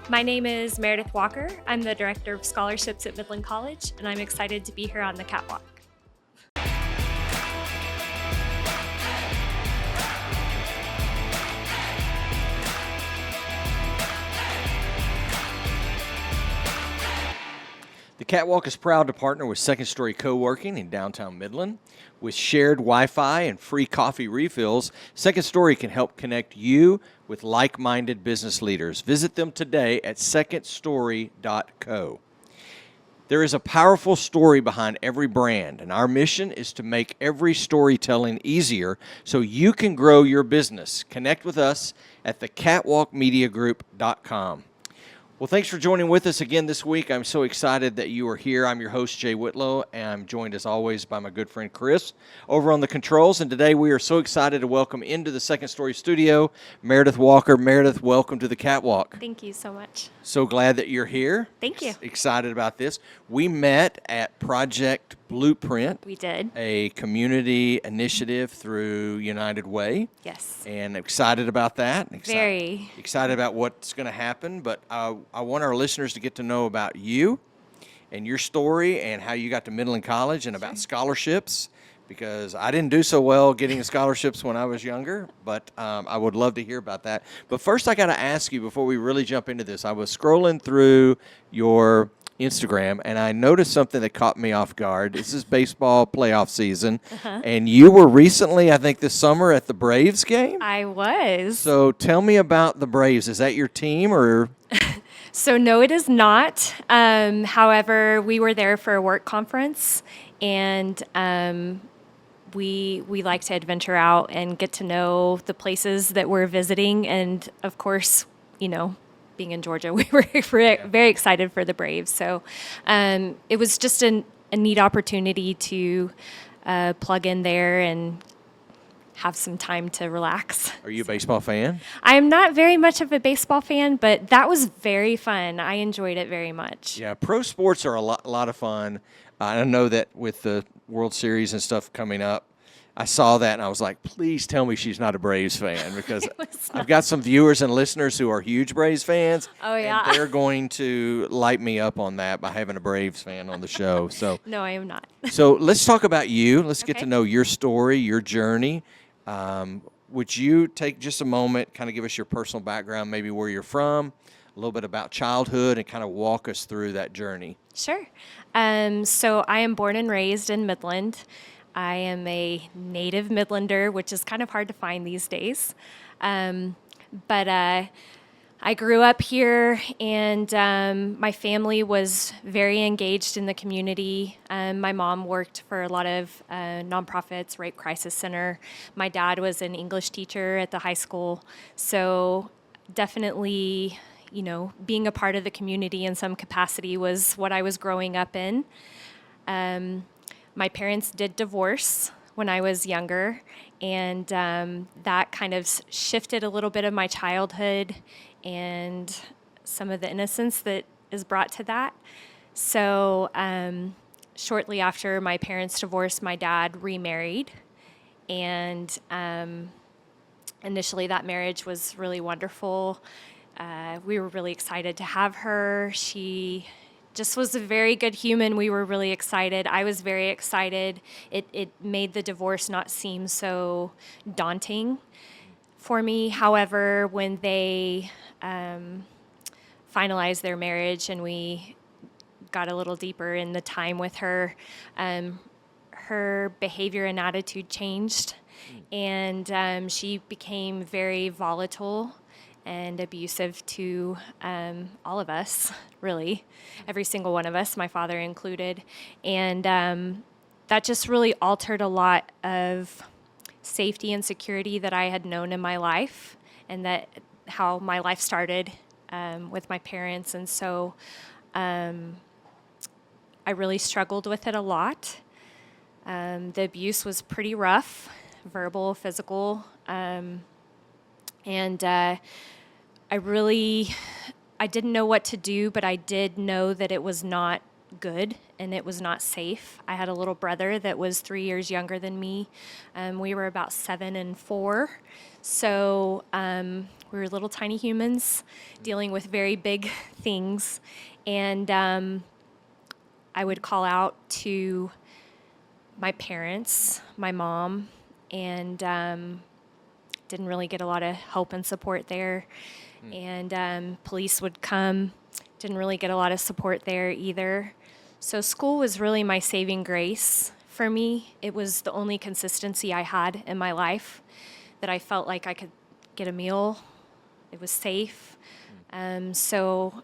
My name is Meredith Walker. I'm the Director of Scholarships at Midland College, and I'm excited to be here on the catwalk. The Catwalk is proud to partner with Second Story Co-working in downtown Midland. With shared Wi-Fi and free coffee refills, Second Story can help connect you with like-minded business leaders. Visit them today at secondstory.co. There is a powerful story behind every brand, and our mission is to make every storytelling easier so you can grow your business. Connect with us at thecatwalkmediagroup.com. Well, thanks for joining with us again this week. I'm so excited that you are here. I'm your host, Jay Whitlow, and I'm joined, as always, by my good friend Chris over on the controls. And today we are so excited to welcome into the Second Story studio Meredith Walker. Meredith, welcome to the Catwalk. Thank you so much. So glad that you're here. Thank you. Excited about this. We met at Project Blueprint. We did. A community initiative through United Way. Yes. And excited about that. Very. Excited about what's going to happen. But I want our listeners to get to know about you and your story and how you got to Midland College and about scholarships, because I didn't do so well getting scholarships when I was younger, but I would love to hear about that. But first, I got to ask you, before we really jump into this, I was scrolling through your Instagram, and I noticed something that caught me off guard. This is baseball playoff season, and you were recently, I think this summer, at the Braves game? I was. So tell me about the Braves. Is that your team, or? So no, it is not. However, we were there for a work conference, and we like to adventure out and get to know the places that we're visiting. And of course, you know, being in Georgia, we were very excited for the Braves. So it was just a neat opportunity to plug in there and have some time to relax. Are you a baseball fan? I'm not very much of a baseball fan, but that was very fun. I enjoyed it very much. Yeah, pro sports are a lot of fun. I know that with the World Series and stuff coming up, I saw that and I was like, please tell me she's not a Braves fan, because I've got some viewers and listeners who are huge Braves fans. Oh, yeah. And they're going to light me up on that by having a Braves fan on the show. So No, I am not. So let's talk about you. Let's get to Okay. know your story, your journey. Would you take just a moment, kind of give us your personal background, maybe where you're from, a little bit about childhood, and kind of walk us through that journey? Sure. So I am born and raised in Midland. I am a native Midlander, which is kind of hard to find these days. But I grew up here, and my family was very engaged in the community. My mom worked for a lot of nonprofits, Rape Crisis Center. My dad was an English teacher at the high school. So definitely, you know, being a part of the community in some capacity was what I was growing up in. My parents did divorce when I was younger, and that kind of shifted a little bit of my childhood and some of the innocence that is brought to that. So shortly after my parents' divorce, my dad remarried, and initially that marriage was really wonderful. We were really excited to have her. She just was a very good human. We were really excited. I was very excited. It made the divorce not seem so daunting for me. However, when they finalized their marriage and we got a little deeper in the time with her, her behavior and attitude changed, and she became very volatile and abusive to all of us, really, every single one of us, my father included. And that just really altered a lot of safety and security that I had known in my life, and that how my life started with my parents. And so I really struggled with it a lot. The abuse was pretty rough, verbal, physical, and I didn't know what to do, but I did know that it was not good and it was not safe. I had a little brother that was 3 years younger than me. We were about 7 and 4. So we We were little tiny humans dealing with very big things. And I would call out to my parents, my mom, and didn't really get a lot of help and support there. And police would come, didn't really get a lot of support there either. So school was really my saving grace for me. It was the only consistency I had in my life, that I felt like I could get a meal. It was safe. So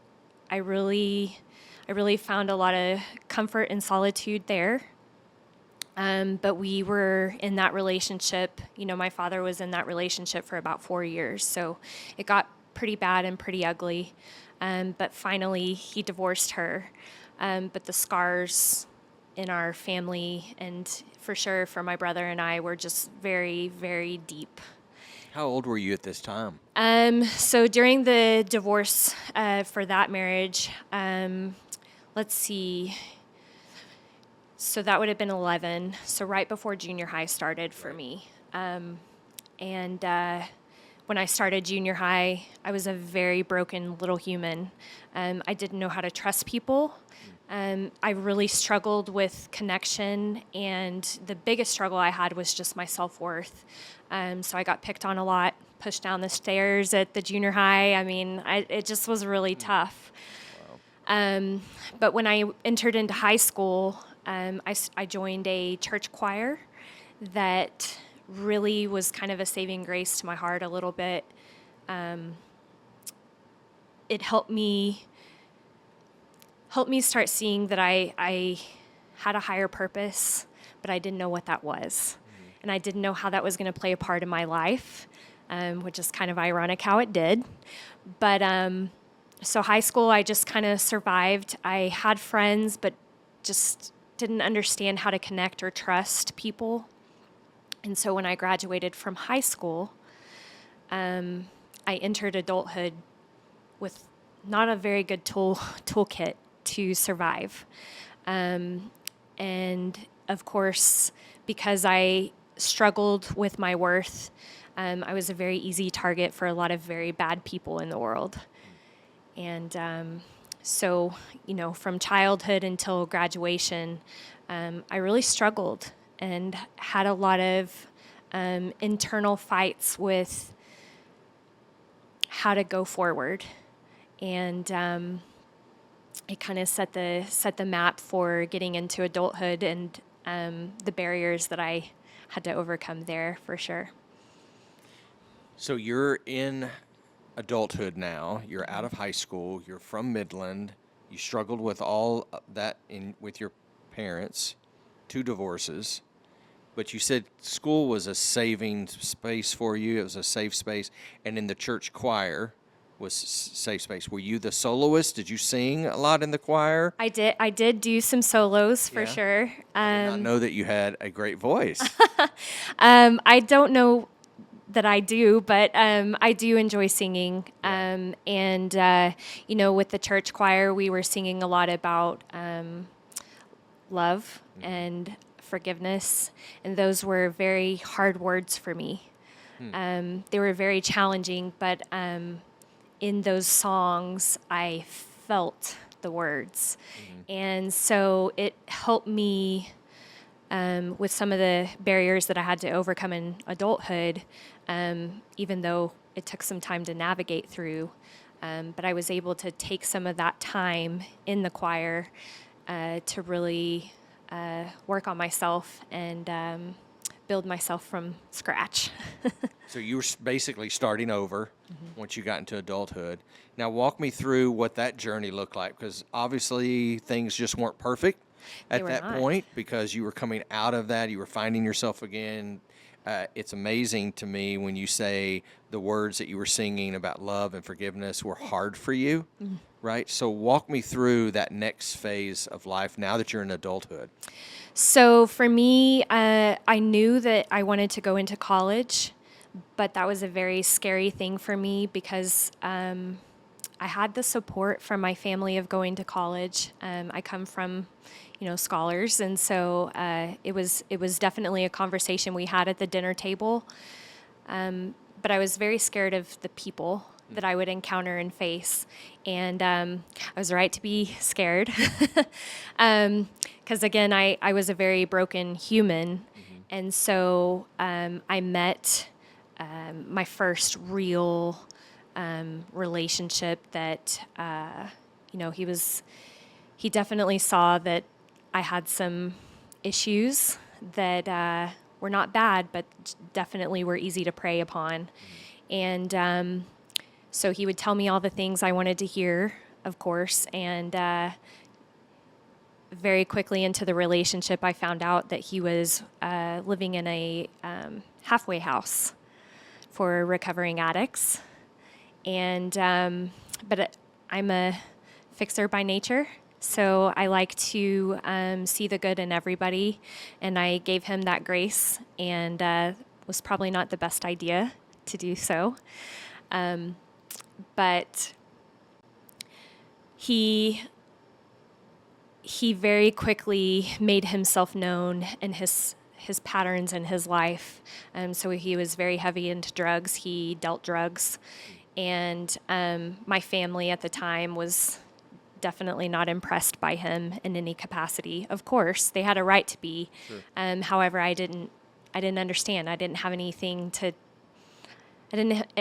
I really found a lot of comfort and solitude there. But we were in that relationship, my father was in that relationship for about 4 years. So it got pretty bad and pretty ugly. But finally, he divorced her. But the scars in our family, and for sure for my brother and I, were just very, very deep. How old were you at this time? So during the divorce for that marriage, let's see. So that would have been 11. So right before junior high started for me. And when I started junior high, I was a very broken little human. I didn't know how to trust people. I really struggled with connection, and the biggest struggle I had was just my self-worth. So I got picked on a lot, pushed down the stairs at the junior high. I mean, it just was really tough. But when I entered into high school, I joined a church choir that really was kind of a saving grace to my heart a little bit. It helped me start seeing that I had a higher purpose, but I didn't know what that was. And I didn't know how that was going to play a part in my life, which is kind of ironic how it did. But so high school, I just kind of survived. I had friends, but just didn't understand how to connect or trust people. And so when I graduated from high school, I entered adulthood with not a very good toolkit to survive. And of course, because I struggled with my worth, I was a very easy target for a lot of very bad people in the world. And so, from childhood until graduation, I really struggled and had a lot of internal fights with how to go forward. And it kind of set the map for getting into adulthood and the barriers that I had to overcome there, for sure. So you're in adulthood now. You're out of high school. You're from Midland. You struggled with all that with your parents, 2 divorces. But you said school was a saving space for you. It was a safe space. And in the church choir was safe space. Were you the soloist? Did you sing a lot in the choir? I did do some solos for sure. I did not know that you had a great voice. I don't know that I do, but I do enjoy singing. And with the church choir, we were singing a lot about love and forgiveness, and those were very hard words for me. They were very challenging, but in those songs, I felt the words. And so it helped me with some of the barriers that I had to overcome in adulthood, even though it took some time to navigate through. But I was able to take some of that time in the choir to really work on myself and build myself from scratch. So you were basically starting over once you got into adulthood. Now walk me through what that journey looked like, because obviously things just weren't perfect at that point, because you were coming out of that. You were finding yourself again. It's amazing to me when you say the words that you were singing about love and forgiveness were hard for you, right? So walk me through that next phase of life now that you're in adulthood. So for me, I knew that I wanted to go into college, but that was a very scary thing for me because I had the support from my family of going to college. I come from, scholars, and so it was definitely a conversation we had at the dinner table. but I was very scared of the people that I would encounter and face. And I was right to be scared. Because again, I was a very broken human. And so I met my first real relationship that, he definitely saw that I had some issues that were not bad, but definitely were easy to prey upon. And so he would tell me all the things I wanted to hear, of course, and very quickly into the relationship, I found out that he was living in a halfway house for recovering addicts. And but I'm a fixer by nature, so I like to see the good in everybody, and I gave him that grace, and was probably not the best idea to do so. But he very quickly made himself known in his patterns in his life. So he was very heavy into drugs. He dealt drugs. And my family at the time was definitely not impressed by him in any capacity. Of course, they had a right to be. Sure. However, I didn't understand. I didn't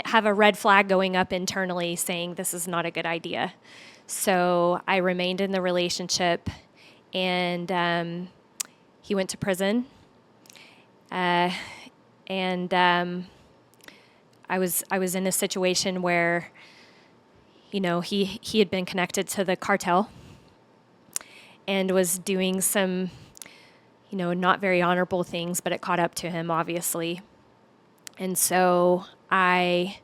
have a red flag going up internally saying this is not a good idea. So I remained in the relationship, and he went to prison. And I was in a situation where, he had been connected to the cartel and was doing some, not very honorable things, but it caught up to him, obviously. And so after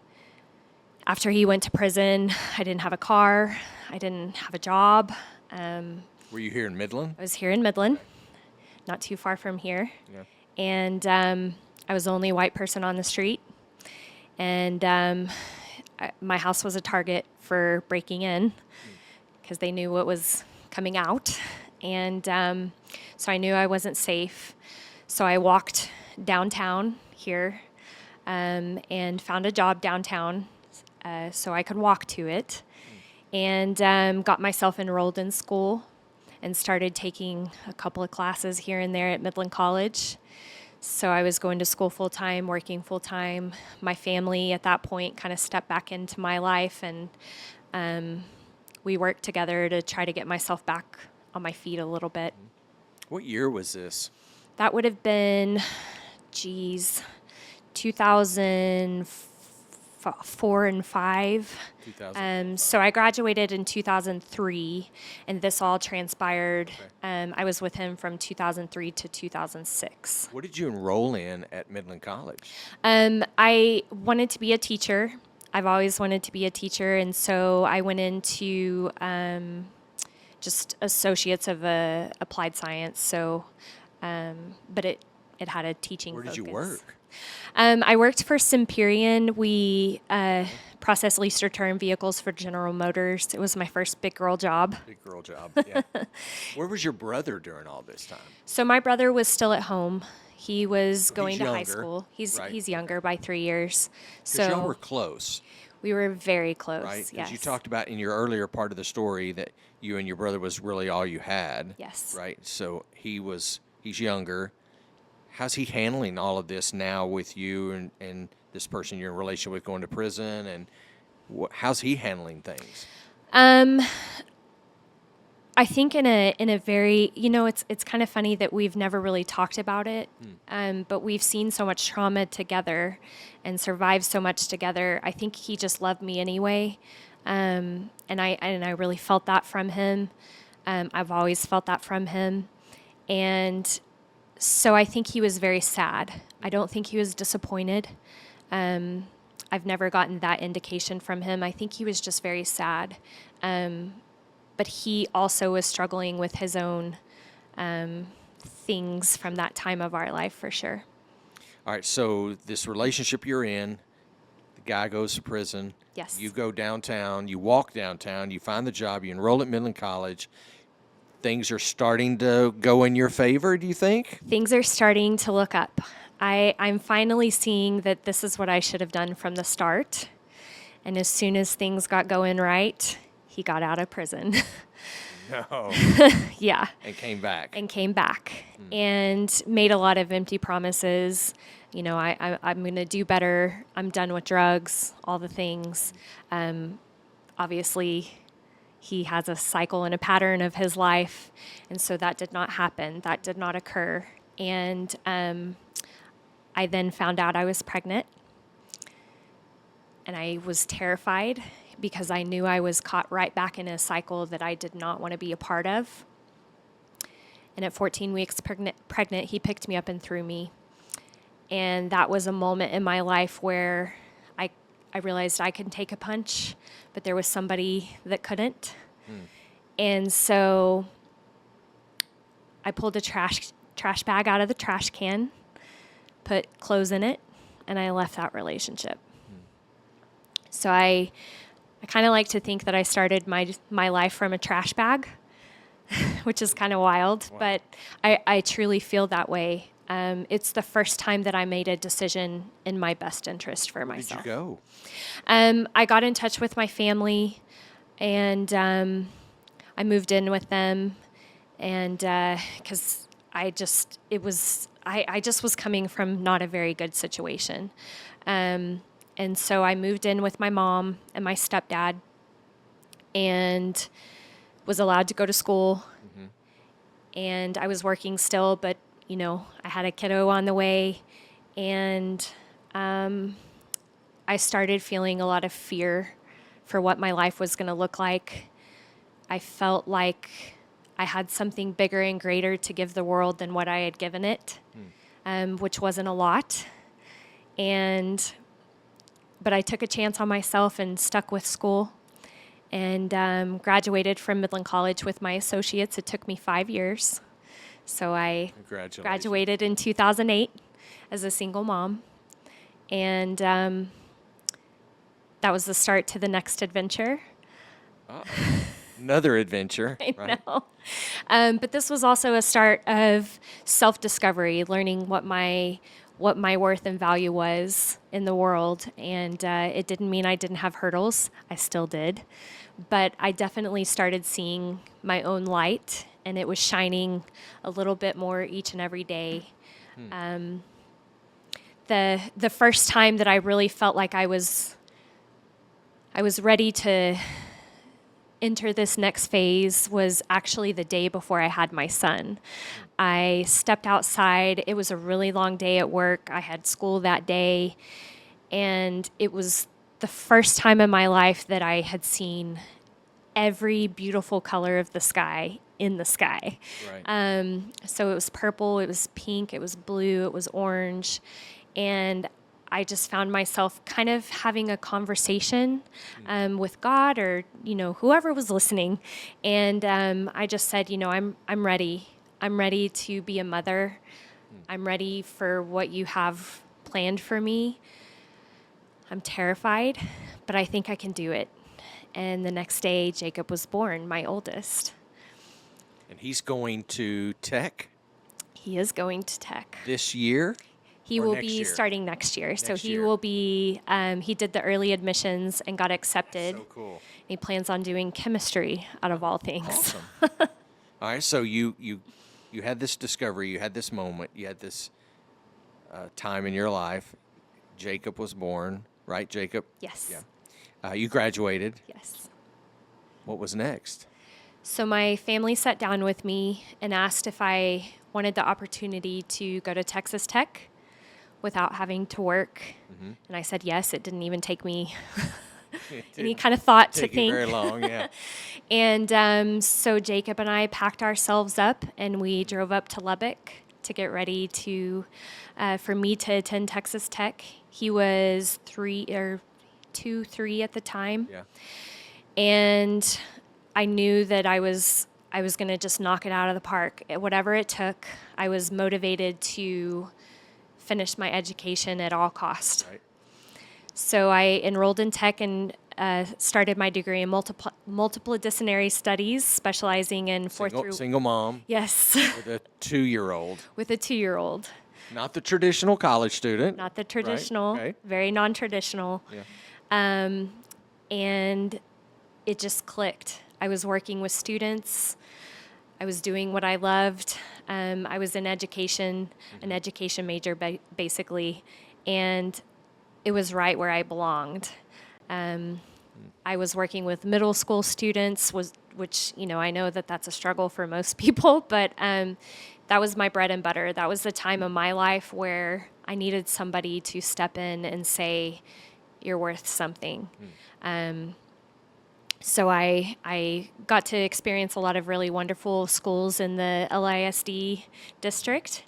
he went to prison, I didn't have a car. I didn't have a job. Were you here in Midland? I was here in Midland, not too far from here. Yeah. And I was the only white person on the street. And my house was a target for breaking in because they knew what was coming out. And so I knew I wasn't safe. So I walked downtown here and found a job downtown so I could walk to it. And got myself enrolled in school and started taking a couple of classes here and there at Midland College. So I was going to school full-time, working full-time. My family at that point kind of stepped back into my life, and we worked together to try to get myself back on my feet a little bit. What year was this? That would have been, 2004 and 5. 2000. So I graduated in 2003, and this all transpired. Okay. I was with him from 2003 to 2006. What did you enroll in at Midland College? I wanted to be a teacher. I've always wanted to be a teacher, and so I went into just associates of applied science. So, but it had a teaching Where focus. did you work? I worked for Simperian. We processed leased return vehicles for General Motors. It was my first big girl job. Big girl job, yeah. Where was your brother during all this time? So my brother was still at home. He was going he's to high younger, school. He's right? younger by 3 years. Because y'all So were close, we were very close. right? Because Yes. you talked about in your earlier part of the story that you and your brother was really all you had. Yes. Right? So he's younger. How's he handling all of this now with you and this person you're in a relationship with going to prison? And how's he handling things? I think in a very, it's kind of funny that we've never really talked about it, but we've seen so much trauma together and survived so much together. I think he just loved me anyway, and I really felt that from him. I've always felt that from him, and so I think he was very sad. I don't think he was disappointed. I've never gotten that indication from him. I think he was just very sad. But he also was struggling with his own things from that time of our life, for sure. All right, so this relationship you're in, the guy goes to prison. Yes. You go downtown, you walk downtown, you find the job, you enroll at Midland College. Things are starting to go in your favor, do you think? Things are starting to look up. I'm finally seeing that this is what I should have done from the start. And as soon as things got going right, he got out of prison. No. Yeah. And came back. And came back and made a lot of empty promises. You know, I'm going to do better. I'm done with drugs, all the things. Obviously, he has a cycle and a pattern of his life. And so that did not happen. That did not occur. And I then found out I was pregnant. And I was terrified because I knew I was caught right back in a cycle that I did not want to be a part of. And at 14 weeks pregnant, he picked me up and threw me. And that was a moment in my life where I realized I could take a punch, but there was somebody that couldn't. And so I pulled a trash bag out of the trash can, put clothes in it, and I left that relationship. So I kind of like to think that I started my life from a trash bag, which is kind of wild, but I truly feel that way. It's the first time that I made a decision in my best interest for myself. Where did you go? I got in touch with my family, and I moved in with them, and because I just was coming from not a very good situation. And so I moved in with my mom and my stepdad and was allowed to go to school. And I was working still, but, you know, I had a kiddo on the way. And I started feeling a lot of fear for what my life was going to look like. I felt like I had something bigger and greater to give the world than what I had given it, which wasn't a lot. But I took a chance on myself and stuck with school and graduated from Midland College with my associates. It took me 5 years. So I graduated in 2008 as a single mom. And that was the start to the next adventure. Another adventure. I right? know. But this was also a start of self-discovery, learning what my worth and value was in the world. And it didn't mean I didn't have hurdles. I still did. But I definitely started seeing my own light, and it was shining a little bit more each and every day. The first time that I really felt like I was ready to enter this next phase was actually the day before I had my son. I stepped outside. It was a really long day at work. I had school that day, and it was the first time in my life that I had seen every beautiful color of the sky in the sky. Right. So it was purple, it was pink, it was blue, it was orange, and I just found myself kind of having a conversation with God, or whoever was listening, and I just said, I'm ready. I'm ready to be a mother. I'm ready for what you have planned for me. I'm terrified, but I think I can do it. And the next day, Jacob was born, my oldest. And he's going to Tech He is going to Tech. this year? He Or will next be year? starting next year. So Next he year. will be, he did the early admissions and got accepted. So cool. He plans on doing chemistry out of all things. Awesome. All right, so you had this discovery, you had this moment, you had this time in your life. Jacob was born, right, Jacob? Yes. Yeah. You graduated. Yes. What was next? So my family sat down with me and asked if I wanted the opportunity to go to Texas Tech without having to work. And I said yes. It didn't even take me any kind of thought to Take you think. very long, yeah. And so Jacob and I packed ourselves up and we drove up to Lubbock to get ready for me to attend Texas Tech. He was 3 at the time. Yeah. And I knew that I was going to just knock it out of the park. Whatever it took, I was motivated to finish my education at all costs. Right. So I enrolled in Tech and started my degree in multidisciplinary studies, specializing in fourth through... Single mom Yes, with a 2-year-old. with a 2-year-old. Not the traditional college student. Not the traditional, Okay. very non-traditional. Yeah. And it just clicked. I was working with students. I was doing what I loved. I was in education, an education major basically, and it was right where I belonged. I was working with middle school students, which I know that that's a struggle for most people, but that was my bread and butter. That was the time of my life where I needed somebody to step in and say, "You're worth something." So I got to experience a lot of really wonderful schools in the LISD district.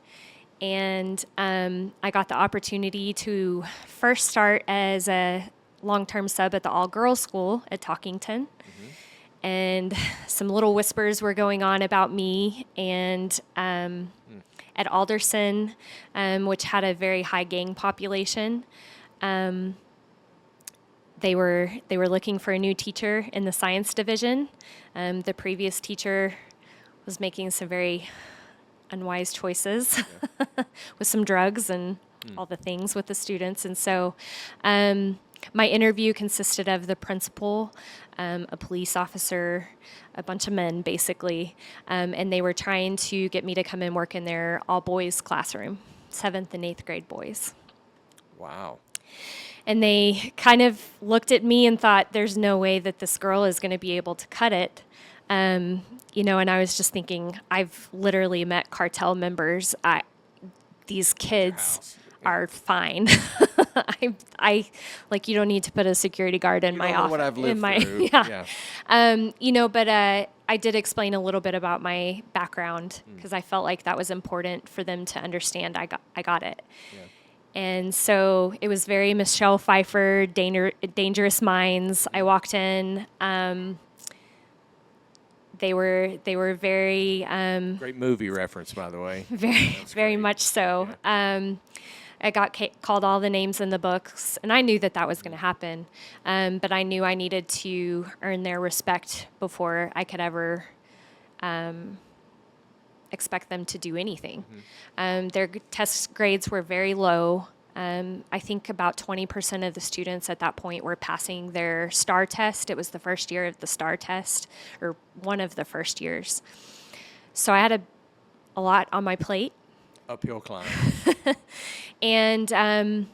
And I got the opportunity to first start as a long-term sub at the all-girls school at Talkington. And some little whispers were going on about me. And at Alderson, which had a very high gang population, they were looking for a new teacher in the science division. The previous teacher was making some very unwise choices with some drugs and all the things with the students. And so my interview consisted of the principal, a police officer, a bunch of men, basically. And they were trying to get me to come and work in their all-boys classroom, 7th and 8th grade boys. Wow. And they kind of looked at me and thought, there's no way that this girl is going to be able to cut it. And I was just thinking, I've literally met cartel members. These kids are fine. I like, you don't need to put a security guard in my office. What I've lived through. Yeah. But I did explain a little bit about my background because I felt like that was important for them to understand. I got it. Yeah. And so it was very Michelle Pfeiffer, Dangerous Minds. I walked in. They were very Great movie reference, by the way. very much so. Yeah. I got called all the names in the books, and I knew that was going to happen. But I knew I needed to earn their respect before I could ever expect them to do anything. Their test grades were very low. I think about 20% of the students at that point were passing their STAR test. It was the first year of the STAR test, or one of the first years. So I had a lot on my plate. Uphill climb. And, as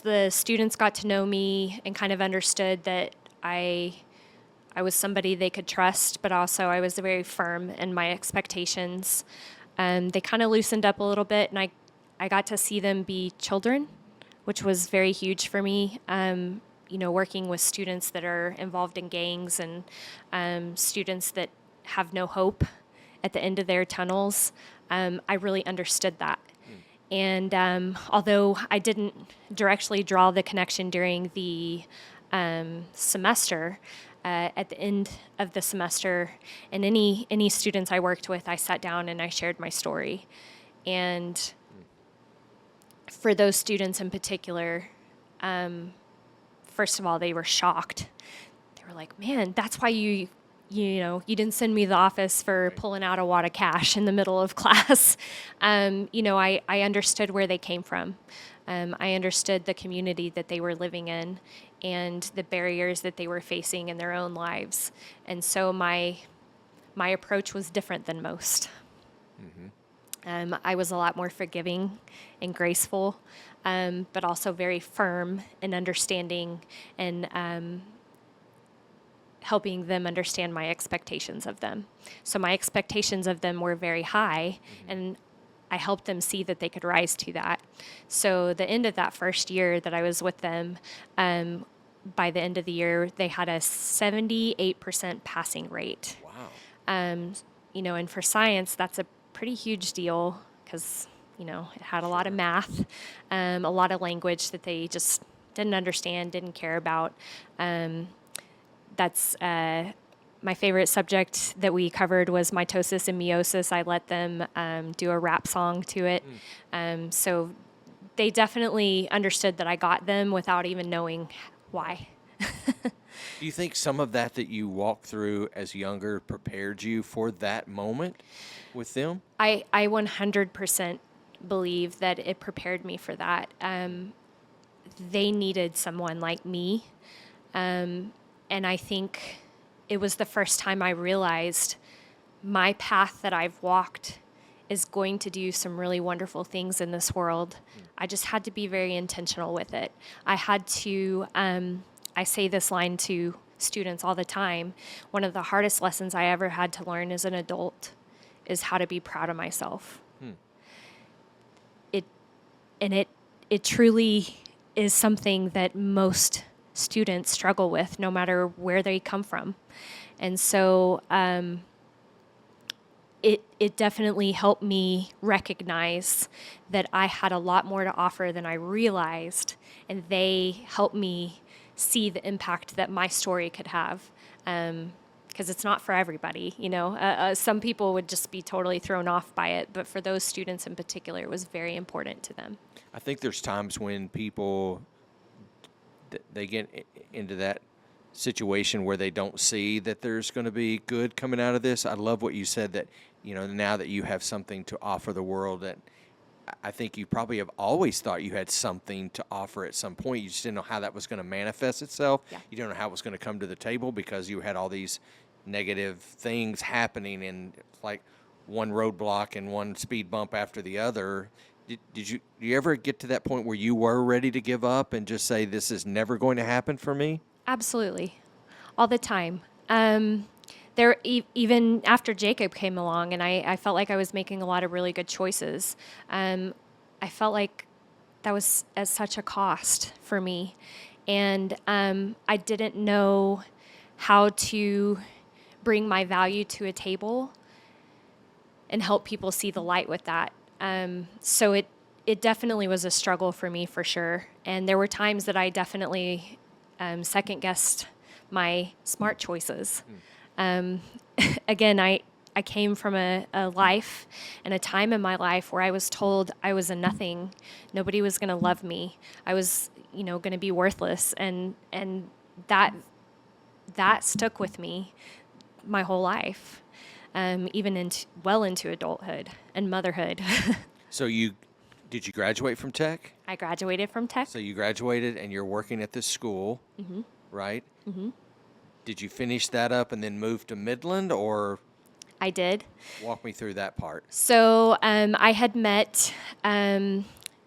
the students got to know me and kind of understood that I was somebody they could trust, but also I was very firm in my expectations. They kind of loosened up a little bit, and I got to see them be children, which was very huge for me. Working with students that are involved in gangs and students that have no hope at the end of their tunnels, I really understood that. And although I didn't directly draw the connection during the semester, at the end of the semester, and any students I worked with, I sat down and I shared my story. And for those students in particular, first of all, they were shocked. They were like, "Man, that's why you didn't send me to the office for pulling out a wad of cash in the middle of class." I understood where they came from. I understood the community that they were living in and the barriers that they were facing in their own lives. And so my approach was different than most. I was a lot more forgiving and graceful, but also very firm and understanding and helping them understand my expectations of them. So my expectations of them were very high, and I helped them see that they could rise to that. So the end of that first year that I was with them, by the end of the year, they had a 78% passing rate. Wow. And for science, that's a pretty huge deal because, it had a lot of math, a lot of language that they just didn't understand, didn't care about. That's my favorite subject that we covered was mitosis and meiosis. I let them do a rap song to it. So they definitely understood that I got them without even knowing why. Do you think some of that you walked through as younger prepared you for that moment with them? I 100% believe that it prepared me for that. They needed someone like me. And I think it was the first time I realized my path that I've walked is going to do some really wonderful things in this world. I just had to be very intentional with it. I had to, I say this line to students all the time. One of the hardest lessons I ever had to learn as an adult is how to be proud of myself. It, and it truly is something that most students struggle with, no matter where they come from. And so, it definitely helped me recognize that I had a lot more to offer than I realized, and they helped me see the impact that my story could have. Because it's not for everybody, you know. Some people would just be totally thrown off by it, but for those students in particular, it was very important to them. I think there's times when people they get into that situation where they don't see that there's going to be good coming out of this. I love what you said, that now that you have something to offer the world, that I think you probably have always thought you had something to offer at some point. You just didn't know how that was going to manifest itself. Yeah. You didn't know how it was going to come to the table because you had all these negative things happening, and it's like one roadblock and one speed bump after the other. Did you ever get to that point where you were ready to give up and just say, this is never going to happen for me? Absolutely, all the time. Even after Jacob came along, and I felt like I was making a lot of really good choices. I felt like that was at such a cost for me, and I didn't know how to bring my value to a table and help people see the light with that. So it definitely was a struggle for me, for sure. And there were times that I definitely second guessed my smart choices. Again, I came from a life and a time in my life where I was told I was a nothing. Nobody was going to love me. I was, going to be worthless. And that stuck with me my whole life, even well into adulthood and motherhood. So did you graduate from Tech? I graduated from Tech. So you graduated and you're working at this school, right? Mm-hmm. Did you finish that up and then move to Midland, or? I did. Walk me through that part. So I had met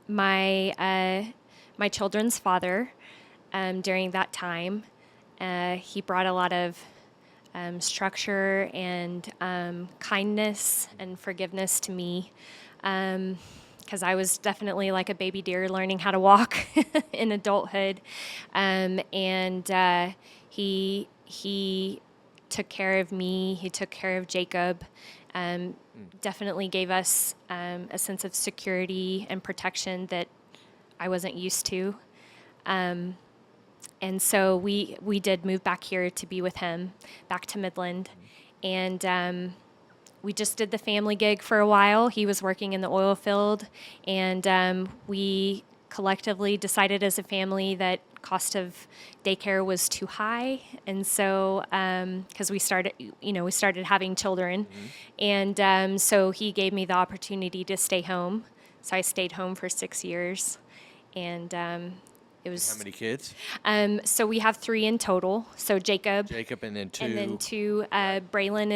my children's father during that time. He brought a lot of structure and kindness and forgiveness to me, because I was definitely like a baby deer learning how to walk in adulthood. And he took care of me. He took care of Jacob. Definitely gave us a sense of security and protection that I wasn't used to. And so we did move back here to be with him, back to Midland. And we just did the family gig for a while. He was working in the oil field, and we collectively decided as a family that cost of daycare was too high. And so, because we started having children, and so he gave me the opportunity to stay home. So I stayed home for 6 years, and it was. How many kids? So we have 3 in total. So Jacob, and then 2. and then 2. Braylon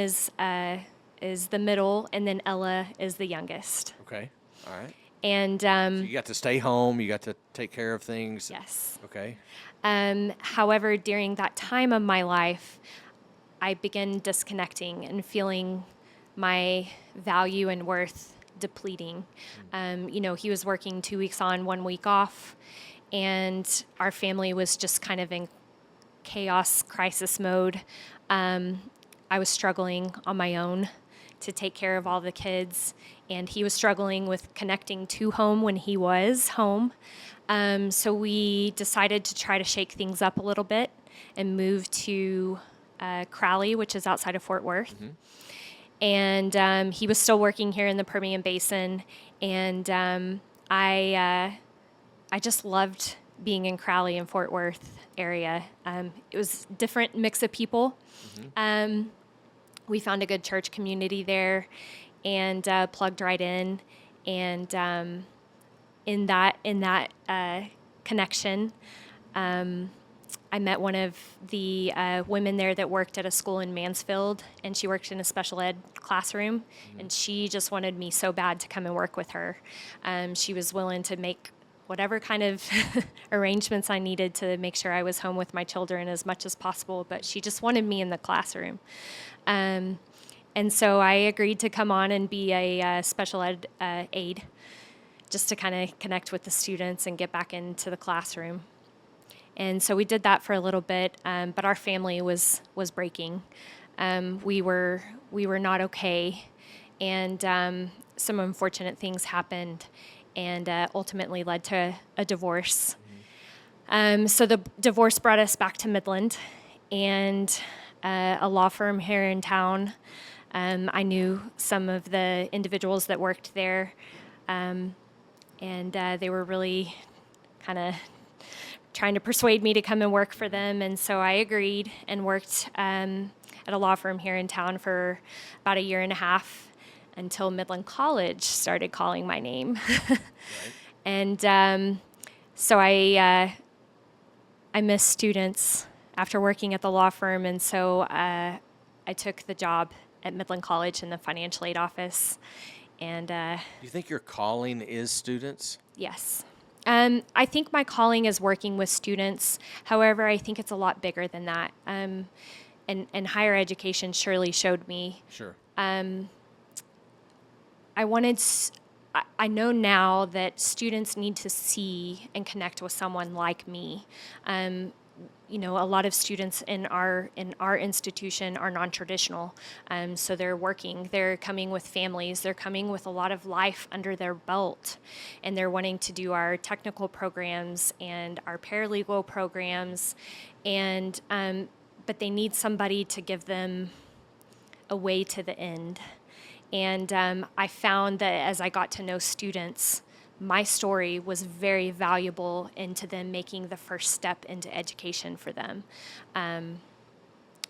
is the middle, and then Ella is the youngest. Okay, all right. And so you got to stay home. You got to take care of things. Yes. Okay. However, during that time of my life, I began disconnecting and feeling my value and worth depleting. He was working 2 weeks on, 1 week off, and our family was just kind of in chaos, crisis mode. I was struggling on my own to take care of all the kids, and he was struggling with connecting to home when he was home. So we decided to try to shake things up a little bit and move to Crowley, which is outside of Fort Worth. And he was still working here in the Permian Basin, and I just loved being in Crowley and Fort Worth area. It was a different mix of people. We found a good church community there and plugged right in. And in that connection, I met one of the women there that worked at a school in Mansfield, and she worked in a special ed classroom, and she just wanted me so bad to come and work with her. She was willing to make whatever kind of arrangements I needed to make sure I was home with my children as much as possible, but she just wanted me in the classroom. And so I agreed to come on and be a special ed aide, just to kind of connect with the students and get back into the classroom. And so we did that for a little bit, but our family was breaking. We were not okay, and some unfortunate things happened, and ultimately led to a divorce. So the divorce brought us back to Midland, and a law firm here in town. I knew some of the individuals that worked there, and they were really kind of trying to persuade me to come and work for them. And so I agreed and worked at a law firm here in town for about a year and a half until Midland College started calling my name. Right. And so I missed students after working at the law firm. And so I took the job at Midland College in the financial aid office. And do you think your calling is students? Yes. I think my calling is working with students. However, I think it's a lot bigger than that. And higher education surely showed me. Sure. I know now that students need to see and connect with someone like me. A lot of students in our institution are non-traditional, so they're coming with families, they're coming with a lot of life under their belt, and they're wanting to do our technical programs and our paralegal programs, and but they need somebody to give them a way to the end. And I found that as I got to know students, my story was very valuable into them making the first step into education for them.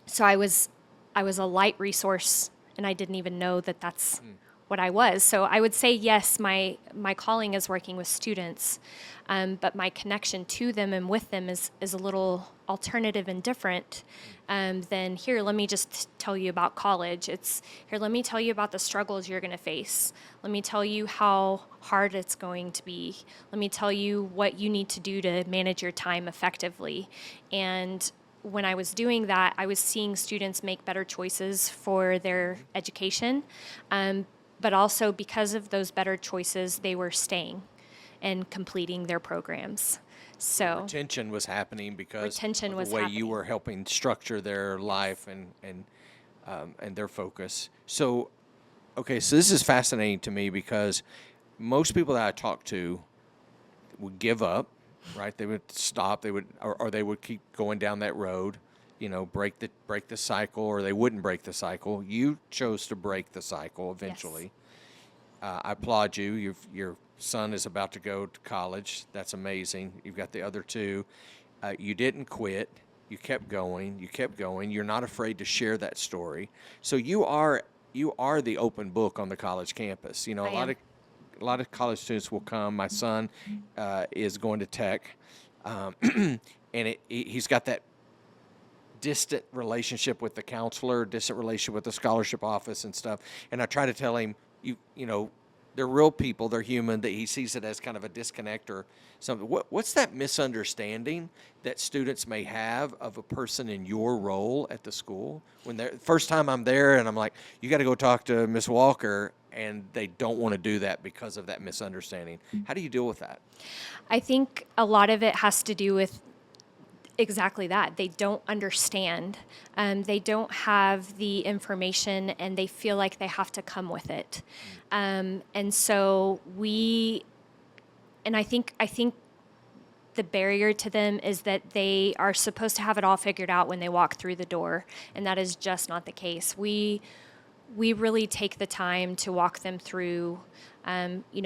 So I was a light resource, and I didn't even know that that's what I was. So I would say, yes, my calling is working with students, but my connection to them and with them is a little alternative and different than, here, let me just tell you about college. It's, here, let me tell you about the struggles you're going to face. Let me tell you how hard it's going to be. Let me tell you what you need to do to manage your time effectively. And when I was doing that, I was seeing students make better choices for their education, but also because of those better choices, they were staying and completing their programs. So retention was happening because retention of was the way happening. You were helping structure their life and their focus. So, okay, so this is fascinating to me because most people that I talk to would give up, right? They would stop. They would, or they would keep going down that road. Break the cycle, or they wouldn't break the cycle. You chose to break the cycle eventually. Yes. I applaud you. Your son is about to go to college. That's amazing. You've got the other two. You didn't quit. You kept going. You're not afraid to share that story. So you are the open book on the college campus. A lot of college students will come. My son is going to tech, and he's got that distant relationship with the counselor, distant relationship with the scholarship office and stuff. And I try to tell him, they're real people, they're human, that he sees it as kind of a disconnect or something. What's that misunderstanding that students may have of a person in your role at the school? When the first time I'm there and I'm like, you got to go talk to Miss Walker, and they don't want to do that because of that misunderstanding. How do you deal with that? I think a lot of it has to do with exactly that. They don't understand. They don't have the information, and they feel like they have to come with it. And so I think the barrier to them is that they are supposed to have it all figured out when they walk through the door, and that is just not the case. We really take the time to walk them through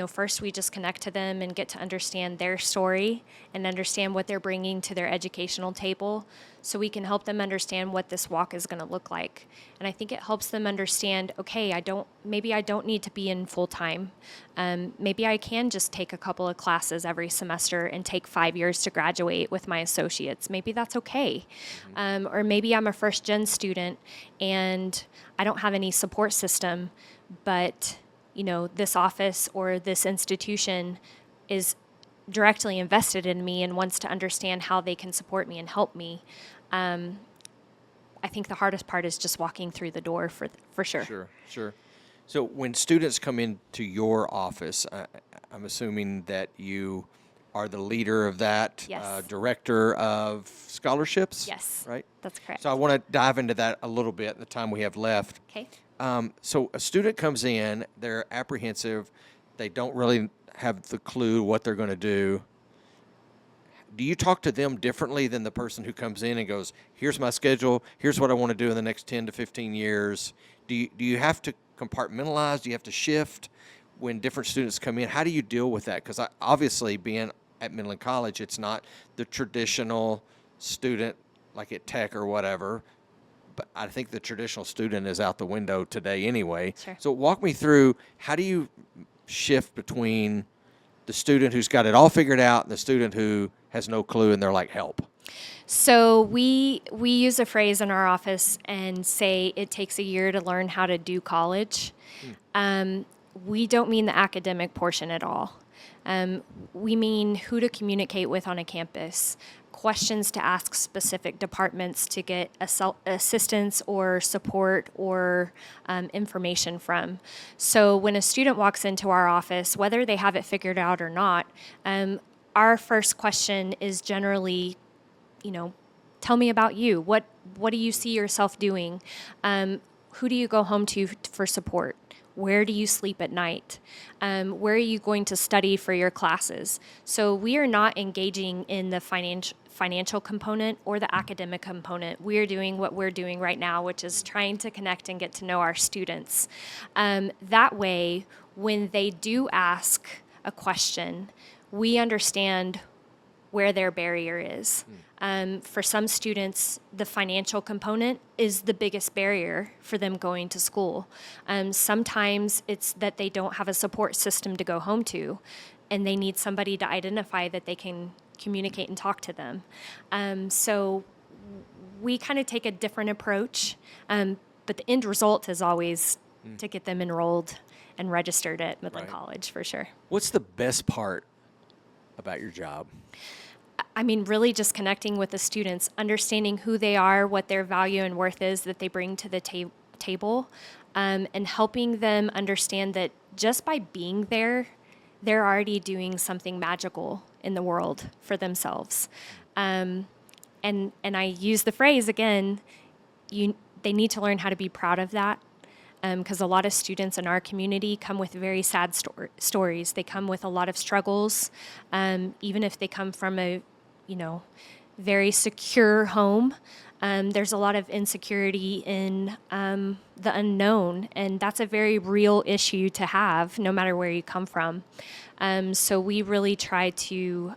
First we just connect to them and get to understand their story and understand what they're bringing to their educational table so we can help them understand what this walk is going to look like. And I think it helps them understand, okay, maybe I don't need to be in full time. Maybe I can just take a couple of classes every semester and take 5 years to graduate with my associates. Maybe that's okay. Or maybe I'm a first gen student and I don't have any support system, but this office or this institution is directly invested in me and wants to understand how they can support me and help me. I think the hardest part is just walking through the door for sure. Sure. So when students come into your office, I'm assuming that you are the leader of that, Yes. Director of scholarships? Yes. Right? That's correct. So I want to dive into that a little bit in the time we have left. Okay. So a student comes in, they're apprehensive, they don't really have the clue what they're going to do. Do you talk to them differently than the person who comes in and goes, here's my schedule, here's what I want to do in the next 10 to 15 years? Do you have to compartmentalize? Do you have to shift when different students come in? How do you deal with that? Because obviously being at Midland College, it's not the traditional student like at Tech or whatever. But I think the traditional student is out the window today anyway. Sure. So walk me through, how do you shift between the student who's got it all figured out and the student who has no clue and they're like, help? So we use a phrase in our office and say it takes a year to learn how to do college. We don't mean the academic portion at all. We mean who to communicate with on a campus, questions to ask specific departments to get assistance or support or information from. So when a student walks into our office, whether they have it figured out or not, our first question is generally, tell me about you. What do you see yourself doing? Who do you go home to for support? Where do you sleep at night? Where are you going to study for your classes? So we are not engaging in the financial component or the academic component. We are doing what we're doing right now, which is trying to connect and get to know our students. That way, when they do ask a question, we understand where their barrier is. For some students, the financial component is the biggest barrier for them going to school. Sometimes it's that they don't have a support system to go home to, and they need somebody to identify that they can communicate and talk to them. So we kind of take a different approach, but the end result is always to get them enrolled and registered at Midland College, for sure. What's the best part about your job? I mean, really just connecting with the students, understanding who they are, what their value and worth is that they bring to the table, and helping them understand that just by being there, they're already doing something magical in the world for themselves. And I use the phrase again, they need to learn how to be proud of that. Because a lot of students in our community come with very sad stories. They come with a lot of struggles, even if they come from a, very secure home. There's a lot of insecurity in the unknown, and that's a very real issue to have, no matter where you come from. So we really try to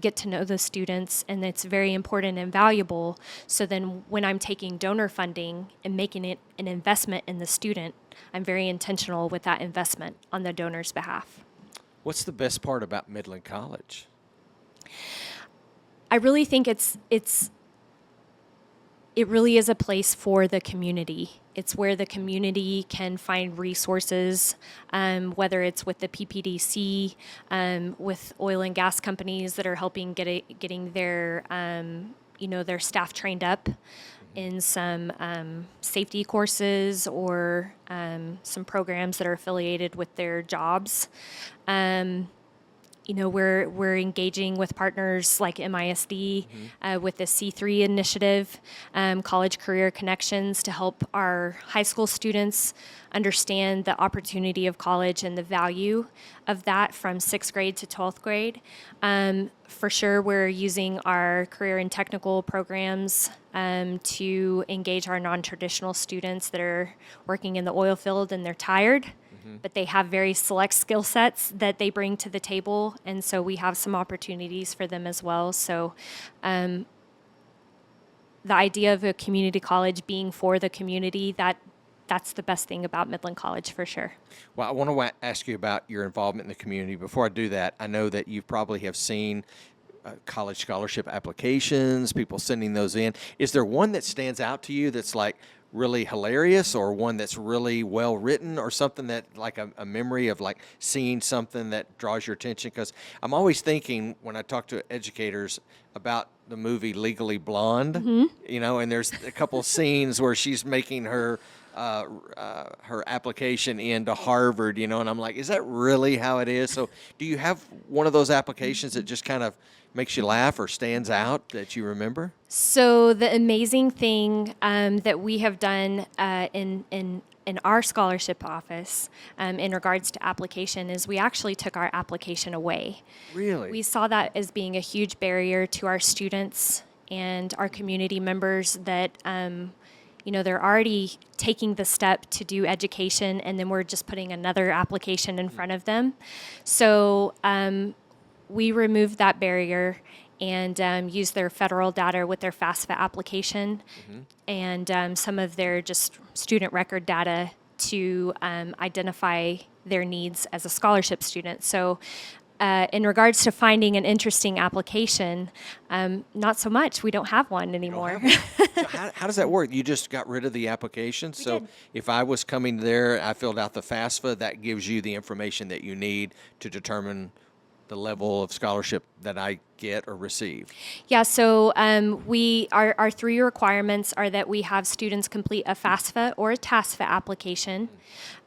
get to know the students, and it's very important and valuable. So then when I'm taking donor funding and making it an investment in the student, I'm very intentional with that investment on the donor's behalf. What's the best part about Midland College? I really think it really is a place for the community. It's where the community can find resources, whether it's with the PPDC, with oil and gas companies that are helping getting their their staff trained up in some safety courses or some programs that are affiliated with their jobs. We're engaging with partners like MISD with the C3 initiative, College Career Connections, to help our high school students understand the opportunity of college and the value of that from 6th grade to 12th grade. For sure, we're using our career and technical programs to engage our non-traditional students that are working in the oil field and they're tired but they have very select skill sets that they bring to the table, and so we have some opportunities for them as well. So the idea of a community college being for the community, that's the best thing about Midland College for sure. Well, I want to ask you about your involvement in the community. Before I do that, I know that you probably have seen college scholarship applications, people sending those in. Is there one that stands out to you that's like really hilarious, or one that's really well written, or something that like a memory of like seeing something that draws your attention? Because I'm always thinking when I talk to educators about the movie Legally Blonde, you know, and there's a couple scenes where she's making her application into Harvard, you know, and I'm like, is that really how it is? So do you have one of those applications that just kind of makes you laugh or stands out that you remember? So the amazing thing that we have done in our scholarship office in regards to application is we actually took our application away. Really? We saw that as being a huge barrier to our students and our community members that they're already taking the step to do education, and then we're just putting another application in front of them. So we removed that barrier and used their federal data with their FAFSA application and some of their just student record data to identify their needs as a scholarship student. So in regards to finding an interesting application, not so much. We don't have one anymore. So how does that work? You just got rid of the application? So did. if I was coming there, I filled out the FAFSA, that gives you the information that you need to determine the level of scholarship that I get or receive? Yeah, so our 3 requirements are that we have students complete a FAFSA or a TASFA application.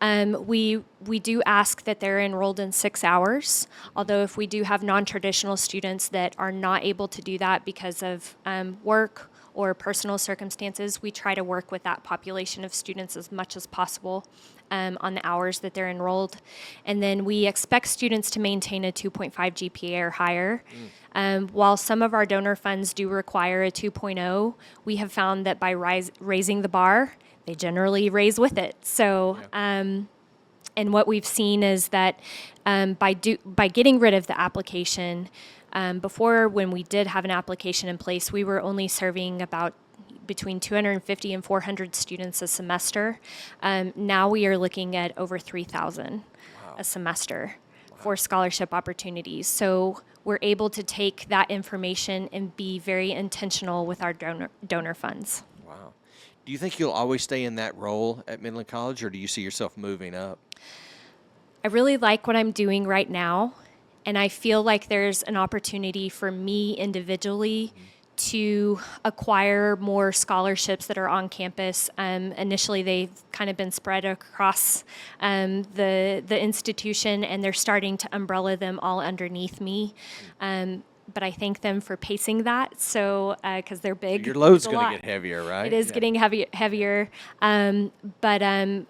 We do ask that they're enrolled in 6 hours, although if we do have non-traditional students that are not able to do that because of work or personal circumstances, we try to work with that population of students as much as possible on the hours that they're enrolled. And then we expect students to maintain a 2.5 GPA or higher. While some of our donor funds do require a 2.0, we have found that by raising the bar, they generally raise with it. So, and what we've seen is that by getting rid of the application, before, when we did have an application in place, we were only serving about between 250 and 400 students a semester. Now we are looking at over 3,000 a semester for scholarship opportunities. So we're able to take that information and be very intentional with our donor funds. Wow. Do you think you'll always stay in that role at Midland College, or do you see yourself moving up? I really like what I'm doing right now, and I feel like there's an opportunity for me individually to acquire more scholarships that are on campus. Initially, they've kind of been spread across the institution, and they're starting to umbrella them all underneath me. But I thank them for pacing that, so because they're big. So your load's It's a going lot. to get heavier, right? It is getting heavier. But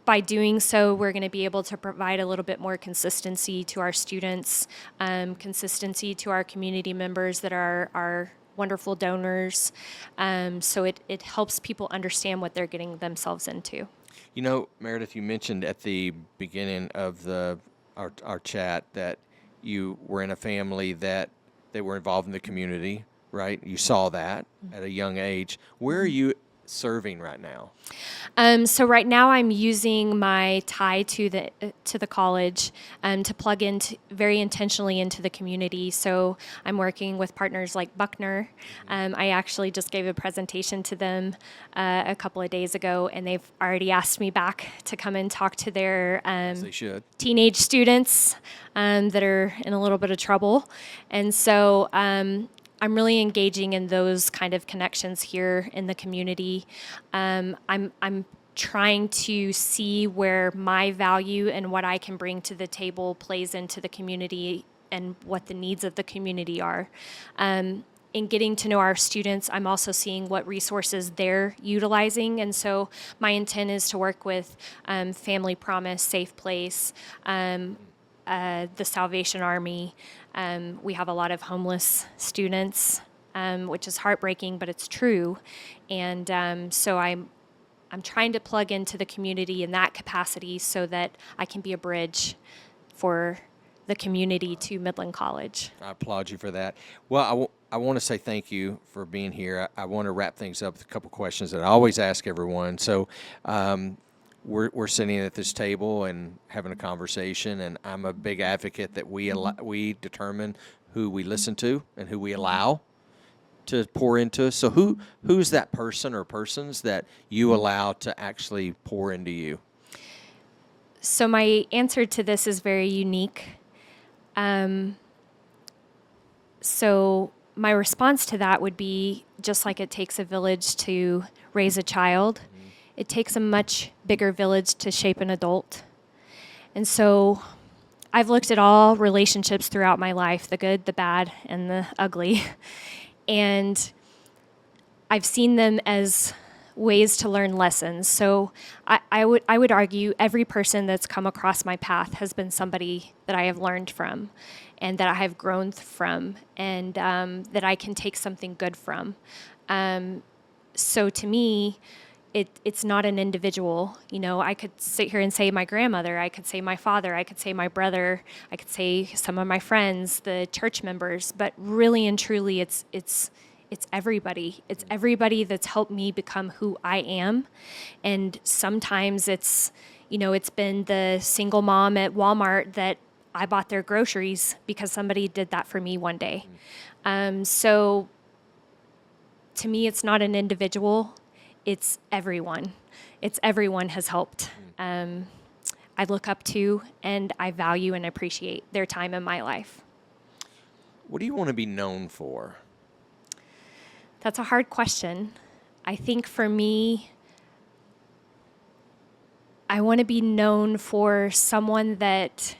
by doing so, we're going to be able to provide a little bit more consistency to our students, consistency to our community members that are our wonderful donors. So it helps people understand what they're getting themselves into. You know, Meredith, you mentioned at the beginning of our chat that you were in a family that they were involved in the community, right? You saw that at a young age. Where are you serving right now? So right now I'm using my tie to the college to plug in very intentionally into the community. So I'm working with partners like Buckner. I actually just gave a presentation to them a couple of days ago, and they've already asked me back to come and talk to their As they should. teenage students that are in a little bit of trouble. And so I'm really engaging in those kind of connections here in the community. I'm trying to see where my value and what I can bring to the table plays into the community and what the needs of the community are. In getting to know our students, I'm also seeing what resources they're utilizing. And so my intent is to work with Family Promise, Safe Place, the Salvation Army. We have a lot of homeless students, which is heartbreaking, but it's true. And so I'm I'm trying to plug into the community in that capacity so that I can be a bridge for the community to Midland College. I applaud you for that. Well, I want to say thank you for being here. I want to wrap things up with a couple questions that I always ask everyone. So we're sitting at this table and having a conversation, and I'm a big advocate that we determine who we listen to and who we allow to pour into us. So who's that person or persons that you allow to actually pour into you? So my answer to this is very unique. So my response to that would be, just like it takes a village to raise a child, it takes a much bigger village to shape an adult. And so I've looked at all relationships throughout my life, the good, the bad, and the ugly. And I've seen them as ways to learn lessons. So I would argue every person that's come across my path has been somebody that I have learned from and that I have grown from, and that I can take something good from. So to me, it's not an individual. You know, I could sit here and say my grandmother, I could say my father, I could say my brother, I could say some of my friends, the church members, but really and truly it's everybody. It's everybody that's helped me become who I am. And sometimes it's been the single mom at Walmart that I bought their groceries because somebody did that for me one day. So to me, it's not an individual. It's everyone. It's everyone has helped. I look up to and I value and appreciate their time in my life. What do you want to be known for? That's a hard question. I think for me, I want to be known for someone that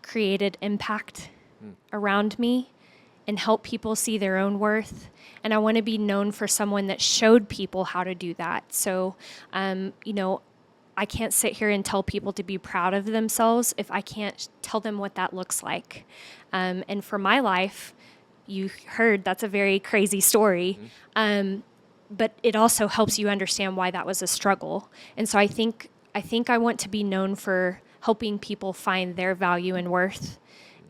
created impact around me and helped people see their own worth. And I want to be known for someone that showed people how to do that. So, I can't sit here and tell people to be proud of themselves if I can't tell them what that looks like. And for my life, you heard that's a very crazy story, but it also helps you understand why that was a struggle. And so I think I want to be known for helping people find their value and worth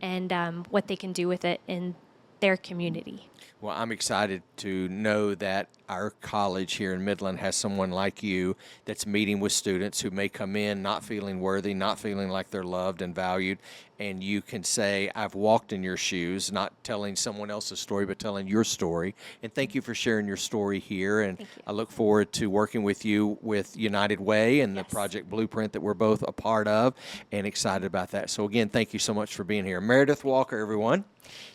and what they can do with it in their community. Well, I'm excited to know that our college here in Midland has someone like you that's meeting with students who may come in not feeling worthy, not feeling like they're loved and valued, and you can say, I've walked in your shoes, not telling someone else's story, but telling your story. And thank you for sharing your story here, and I look forward to working with you with United Way and the Project Blueprint that we're both a part of, and excited about that. So again, thank you so much for being here. Meredith Walker, everyone.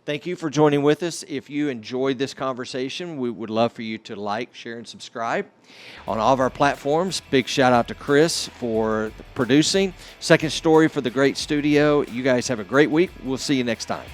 Thank you for joining with us. If you enjoyed this conversation, we would love for you to like, share, and subscribe on all of our platforms. Big shout out to Chris for producing. Second Story for the great studio. You guys have a great week. We'll see you next time.